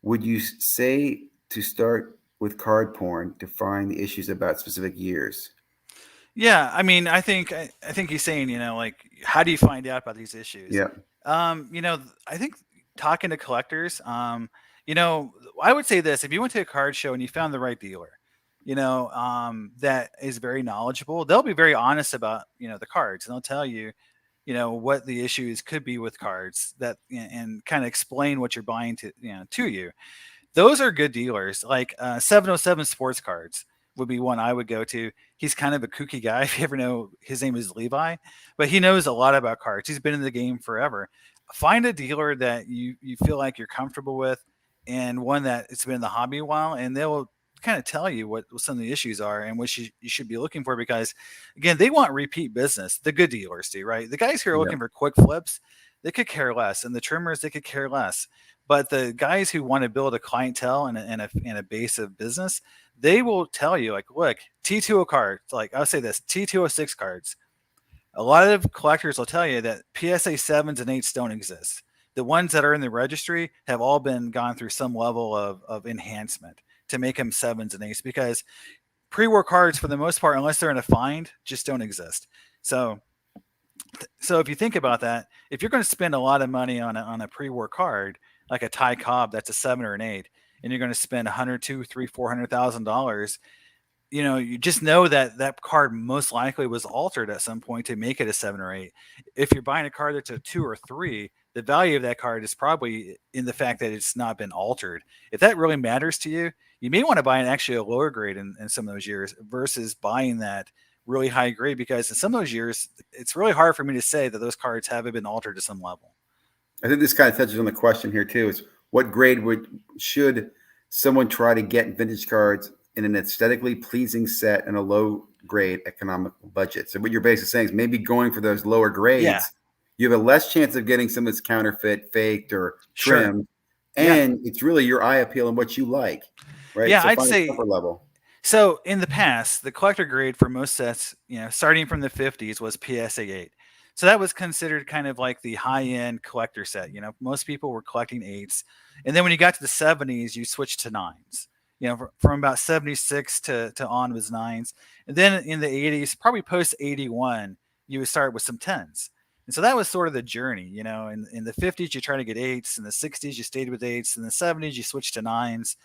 Would you say to start with card porn to find the issues about specific years? Yeah, I mean, I think he's saying, like, how do you find out about these issues? Yeah. I think talking to collectors, you know, I would say this: if you went to a card show and you found the right dealer, that is very knowledgeable, they'll be very honest about the cards, and they'll tell you, what the issues could be with cards that, and kind of explain what you're buying to you. Those are good dealers. Like 707 Sports Cards would be one I would go to. He's kind of a kooky guy. If you ever know, his name is Levi, but he knows a lot about cards. He's been in the game forever. Find a dealer that you feel like you're comfortable with, and one that it's been in the hobby a while, and they'll kind of tell you what some of the issues are and what you should be looking for, because again, they want repeat business. The good dealers do, right? The guys who are Yeah. looking for quick flips, they could care less, and the trimmers, they could care less. But the guys who want to build a clientele and a base of business, they will tell you, like, look, T20 cards, like I'll say this, T206 cards. A lot of collectors will tell you that PSA 7s and 8s don't exist. The ones that are in the registry have all been gone through some level of enhancement to make them 7s and 8s, because pre-war cards, for the most part, unless they're in a find, just don't exist. So if you think about that, if you're going to spend a lot of money on a pre-war card, like a Ty Cobb that's a 7 or an 8, and you're going to spend 100, 2, 3, $400,000, you just know that that card most likely was altered at some point to make it a 7 or 8. If you're buying a card that's a 2 or 3, the value of that card is probably in the fact that it's not been altered. If that really matters to you, you may want to buy actually a lower grade in some of those years versus buying that really high grade, because in some of those years, it's really hard for me to say that those cards haven't been altered to some level. I think this kind of touches on the question here too: is what grade should someone try to get vintage cards in an aesthetically pleasing set and a low grade economical budget? So what you're basically saying is maybe going for those lower grades, Yeah, you have a less chance of getting some of this counterfeit, faked, or sure. trimmed, Yeah. and it's really your eye appeal and what you like, right? Yeah, So I'd find a say comfort level. so. In the past, the collector grade for most sets, starting from the 50s, was PSA 8. So that was considered kind of like the high end collector set. Most people were collecting 8s. And then when you got to the 70s, you switched to 9s. From about 76 to on was 9s. And then in the 80s, probably post 81, you would start with some 10s. And so that was sort of the journey. In the 50s, you try to get 8s. In the 60s, you stayed with 8s. In the 70s, you switched to 9s.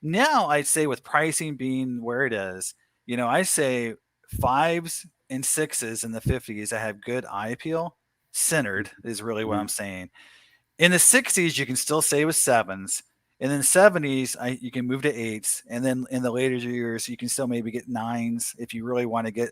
Now I'd say, with pricing being where it is, I say 5s and 6s in the 50s that have good eye appeal, centered is really what Mhm. I'm saying. In the 60s, you can still stay with 7s. And then 70s, you can move to 8s. And then in the later years, you can still maybe get 9s if you really want to get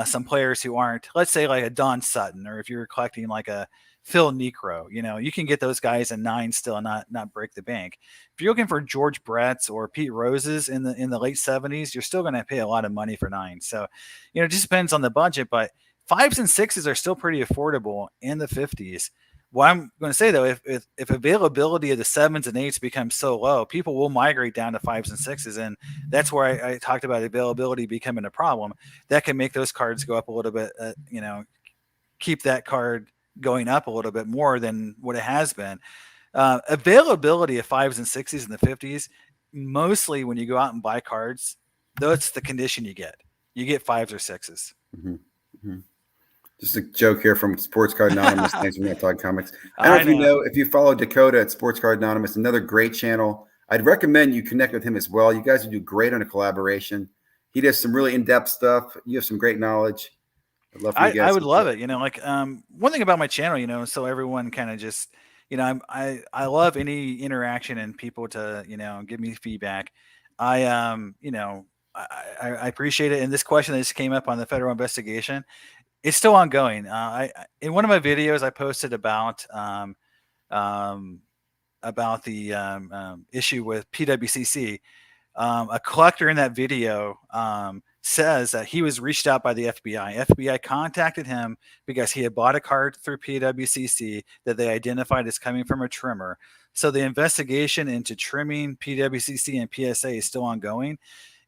some players who aren't, let's say, like a Don Sutton, or if you're collecting like a Phil Necro, you can get those guys in 9 still and not break the bank. If you're looking for George Brett's or Pete Rose's in the late 70s, you're still going to pay a lot of money for 9. So, it just depends on the budget, but 5s and 6s are still pretty affordable in the 50s. What I'm going to say, though, if availability of the 7s and 8s becomes so low, people will migrate down to 5s and 6s, and that's where I talked about availability becoming a problem. That can make those cards go up a little bit, keep that card going up a little bit more than what it has been. Availability of 5s and 6s in the 50s, mostly when you go out and buy cards, that's the condition you get. You get 5s or 6s. Mhm. Mhm. Just a joke here from Sports Card Anonymous. Thanks for not talking comics. I don't know I if you know. know, if you follow Dakota at Sports Card Anonymous, another great channel. I'd recommend you connect with him as well. You guys would do great on a collaboration. He does some really in-depth stuff. You have some great knowledge. I'd love for you I guys would to. love it. One thing about my channel, so everyone kind of just, I love any interaction and people to, give me feedback. I appreciate it. And this question that just came up on the federal investigation, it's still ongoing. In one of my videos, I posted about the issue with PWCC. A collector in that video says that he was reached out by the FBI. FBI contacted him because he had bought a card through PWCC that they identified as coming from a trimmer. So the investigation into trimming PWCC and PSA is still ongoing,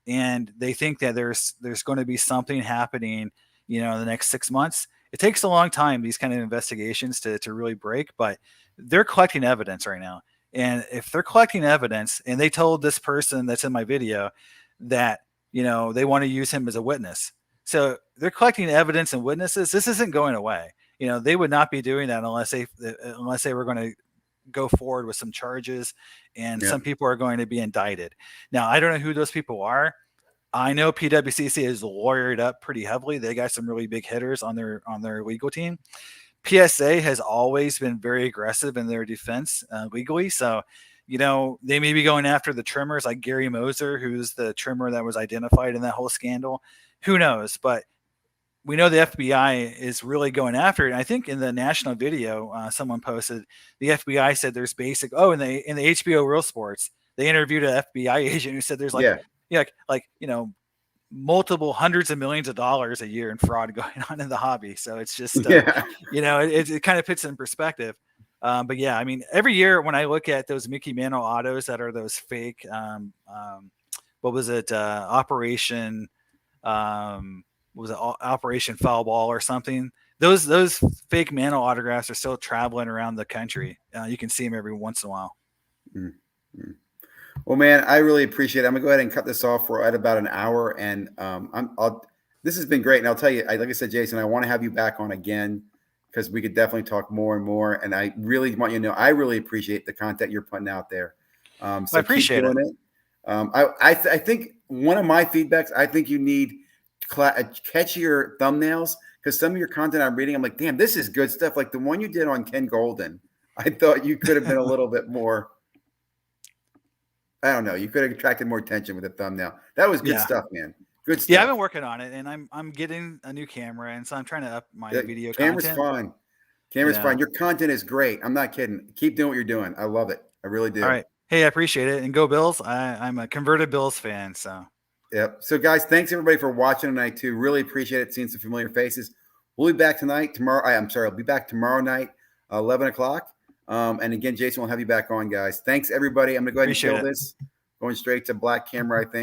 and they think that there's going to be something happening, in the next 6 months. It takes a long time, these kind of investigations, to really break, but they're collecting evidence right now. And if they're collecting evidence, and they told this person that's in my video that they want to use him as a witness, so they're collecting evidence and witnesses. This isn't going away. They would not be doing that unless they were going to go forward with some charges, and some people are going to be indicted. Now, I don't know who those people are. I know PWCC is lawyered up pretty heavily. They got some really big hitters on their legal team. PSA has always been very aggressive in their defense legally. So, they may be going after the trimmers like Gary Moser, who's the trimmer that was identified in that whole scandal. Who knows? But we know the FBI is really going after it. And I think in the national video, someone posted, the FBI said there's in the HBO Real Sports, they interviewed an FBI agent who said there's multiple hundreds of millions of dollars a year in fraud going on in the hobby. So it's just, it kind of puts it in perspective. But yeah, I mean, every year when I look at those Mickey Mantle autos that are those fake, what was it? Operation Foul Ball or something. Those fake Mantle autographs are still traveling around the country. You can see them every once in a while. Mm-hmm. Well, man, I really appreciate it. I'm gonna go ahead and cut this off. We're at about an hour, and this has been great. And I'll tell you, like I said, Jason, I want to have you back on again because we could definitely talk more and more. And I really want you to know I really appreciate the content you're putting out there. So I appreciate it. I think one of my feedbacks, I think you need catchier thumbnails, because some of your content I'm reading, I'm like, damn, this is good stuff. Like the one you did on Ken Golden, I thought you could have been a little bit more. I don't know. You could have attracted more attention with a thumbnail. That was good stuff, man. Good stuff. Yeah, I've been working on it, and I'm getting a new camera, and so I'm trying to up my video camera's content. Camera's fine. Your content is great. I'm not kidding. Keep doing what you're doing. I love it. I really do. All right. Hey, I appreciate it. And go Bills. I'm a converted Bills fan. So. Yep. So, guys, thanks everybody for watching tonight too. Really appreciate it. Seeing some familiar faces. We'll be back tomorrow. I'll be back tomorrow night, 11 o'clock. And again, Jason will have you back on, guys. Thanks, everybody. I'm going to go ahead and kill this. Going straight to black camera, I think.